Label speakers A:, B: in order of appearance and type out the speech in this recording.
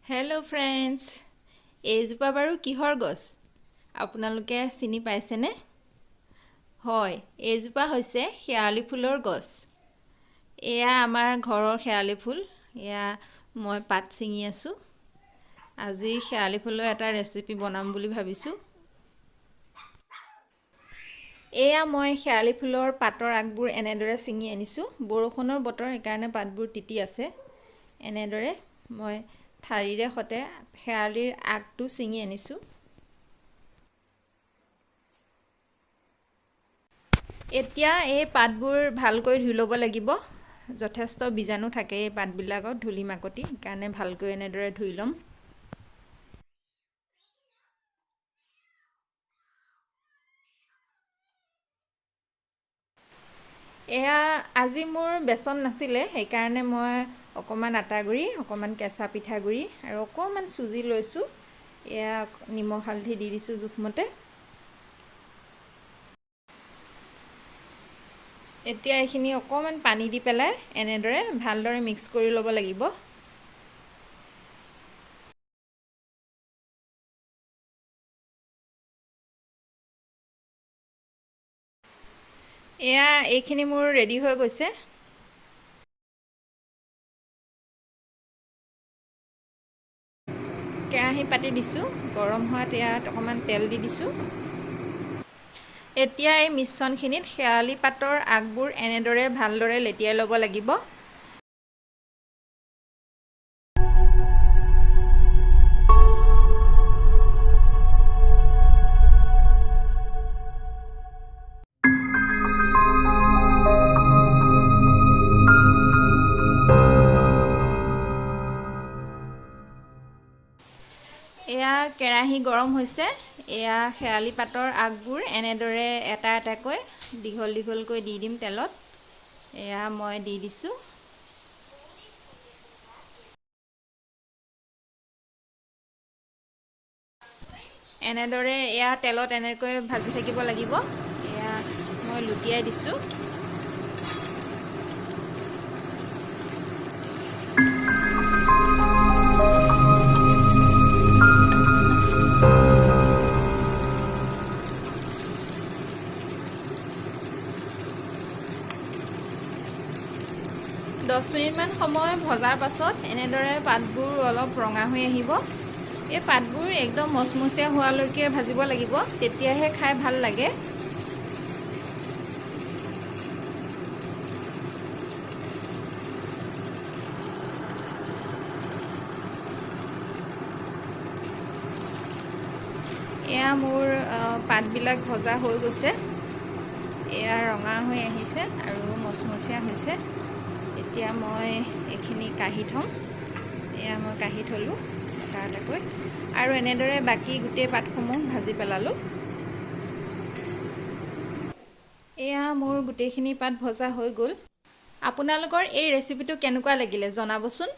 A: Hello' friends, এইজোপা বাৰু কিহৰ গছ আপোনালোকে চিনি পাইছেনে? হয়, এইজোপা হৈছে শেৱালি ফুলৰ গছ। এয়া আমাৰ ঘৰৰ শেৱালি ফুল। এয়া মই পাত ছিঙি আছোঁ। আজি শেৱালি ফুলৰ এটা ৰেচিপি বনাম বুলি ভাবিছোঁ। এয়া মই শেৱালি ফুলৰ পাতৰ আগবোৰ এনেদৰে ছিঙি আনিছোঁ। বৰষুণৰ বতৰ সেইকাৰণে পাতবোৰ তিতি আছে। এনেদৰে মই ঠাৰিৰে সৈতে শেৱালিৰ আগটো ছিঙি আনিছোঁ। এতিয়া এই পাতবোৰ ভালকৈ ধুই ল'ব লাগিব। যথেষ্ট বীজাণু থাকে এই পাতবিলাকত, ধূলি মাকতি, সেইকাৰণে ভালকৈ এনেদৰে ধুই ল'ম। এয়া আজি মোৰ বেচন নাছিলে, সেইকাৰণে মই অকণমান আটা গুড়ি, অকণমান কেঁচা পিঠাগুড়ি আৰু অকণমান চুজি লৈছোঁ। এয়া নিমখ হালধি দি দিছোঁ জোখমতে। এতিয়া এইখিনি অকণমান পানী দি পেলাই এনেদৰে ভালদৰে মিক্স কৰি ল'ব লাগিব। এয়া এইখিনি মোৰ ৰেডি হৈ গৈছে। কেৰাহী পাতি দিছোঁ, গৰম হোৱাত ইয়াত অকণমান তেল দি দিছোঁ। এতিয়া এই মিশ্ৰণখিনিত শেৱালি পাতৰ আগবোৰ এনেদৰে ভালদৰে লেটিয়াই ল'ব লাগিব। এয়া কেৰাহী গৰম হৈছে। এয়া শেৱালি পাতৰ আগবোৰ এনেদৰে এটা এটাকৈ দীঘল দীঘলকৈ দি দিম তেলত। এয়া মই দি দিছোঁ। এনেদৰে এয়া তেলত এনেকৈ ভাজি থাকিব লাগিব। এয়া মই লুটিয়াই দিছোঁ। 10 মিনিটমান সময় ভজাৰ পাছত এনেদৰে পাতবোৰ অলপ ৰঙা হৈ আহিব। এই পাতবোৰ একদম মচমচীয়া হোৱালৈকে ভাজিব লাগিব, তেতিয়াহে খাই ভাল লাগে। এয়া মোৰ পাতবিলাক ভজা হৈ গৈছে। এয়া ৰঙা হৈ আহিছে আৰু মচমচীয়া হৈছে। এতিয়া মই এইখিনি কাঢ়ি থ'ম। এয়া মই কাঢ়ি থ'লোঁ এটা এটাকৈ, আৰু এনেদৰে বাকী গোটেই পাতসমূহ ভাজি পেলালোঁ। এয়া মোৰ গোটেইখিনি পাত ভজা হৈ গ'ল। আপোনালোকৰ এই ৰেচিপিটো কেনেকুৱা লাগিলে জনাবচোন।